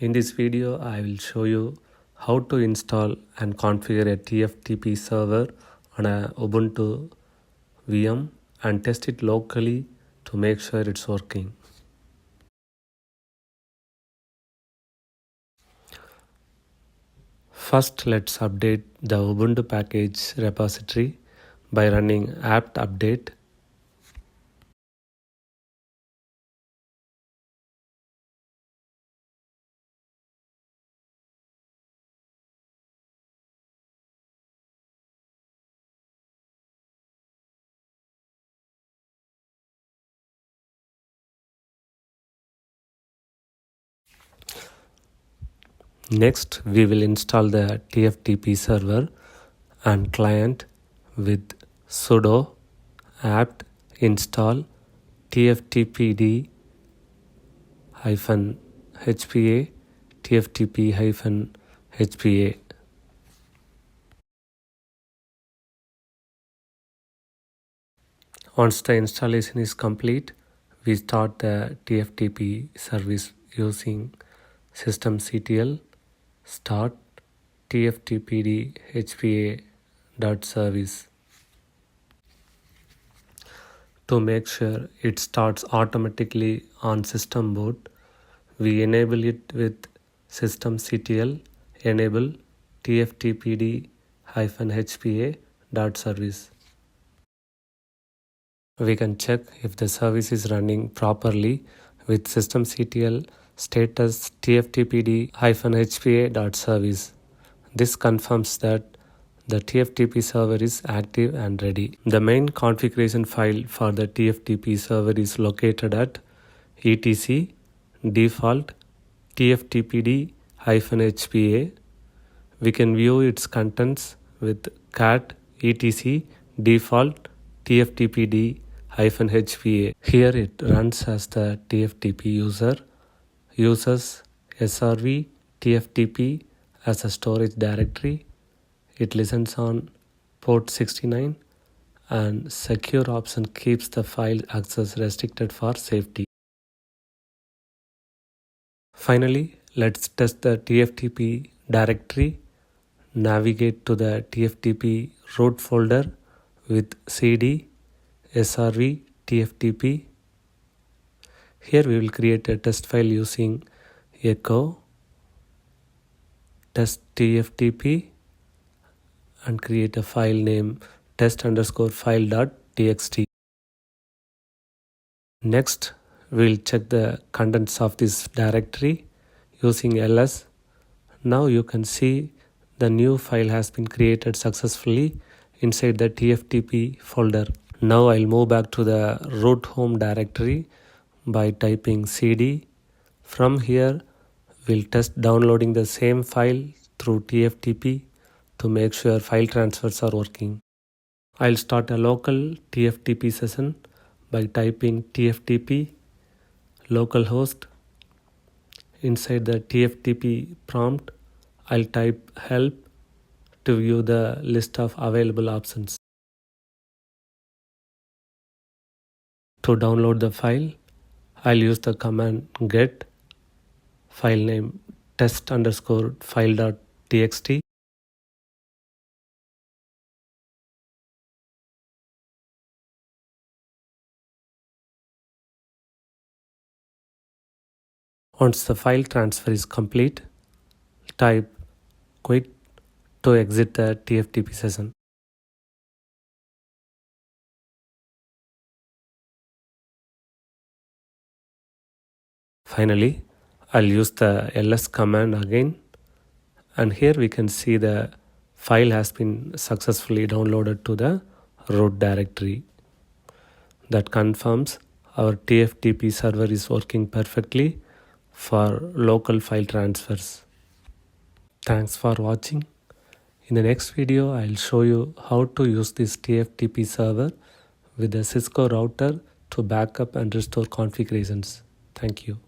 In this video, I will show you how to install and configure a TFTP server on a Ubuntu VM and test it locally to make sure it's working. First, let's update the Ubuntu package repository by running apt update. Next, we will install the TFTP server and client with sudo apt install tftpd-hpa tftp-hpa. Once the installation is complete, we start the TFTP service using systemctl start tftpd-hpa.service. To make sure it starts automatically on system boot, we enable it with systemctl enable tftpd-hpa.service. We can check if the service is running properly with systemctl status tftpd-hpa.service. This confirms that the TFTP server is active and ready. The main configuration file for the TFTP server is located at etc default tftpd-hpa. We can view its contents with cat etc default tftpd-hpa. Here it runs as the TFTP user, uses srv tftp as a storage directory. It listens on port 69 and secure option keeps the file access restricted for safety. Finally, let's test the TFTP directory. Navigate to the TFTP root folder with cd srv tftp. Here we will create a test file using echo test tftp and create a file name test_file.txt. Next, we will check the contents of this directory using ls. Now you can see the new file has been created successfully inside the TFTP folder. Now I'll move back to the root home directory by typing cd. From here, we'll test downloading the same file through TFTP to make sure file transfers are working. I'll start a local TFTP session by typing tftp localhost. Inside the TFTP prompt, I'll type help to view the list of available options. To download the file, I'll use the command get file name test_file.txt. Once the file transfer is complete, type quit to exit the TFTP session. Finally, I'll use the ls command again, and here we can see the file has been successfully downloaded to the root directory. That confirms our TFTP server is working perfectly for local file transfers. Thanks for watching. In the next video, I'll show you how to use this TFTP server with a Cisco router to backup and restore configurations. Thank you.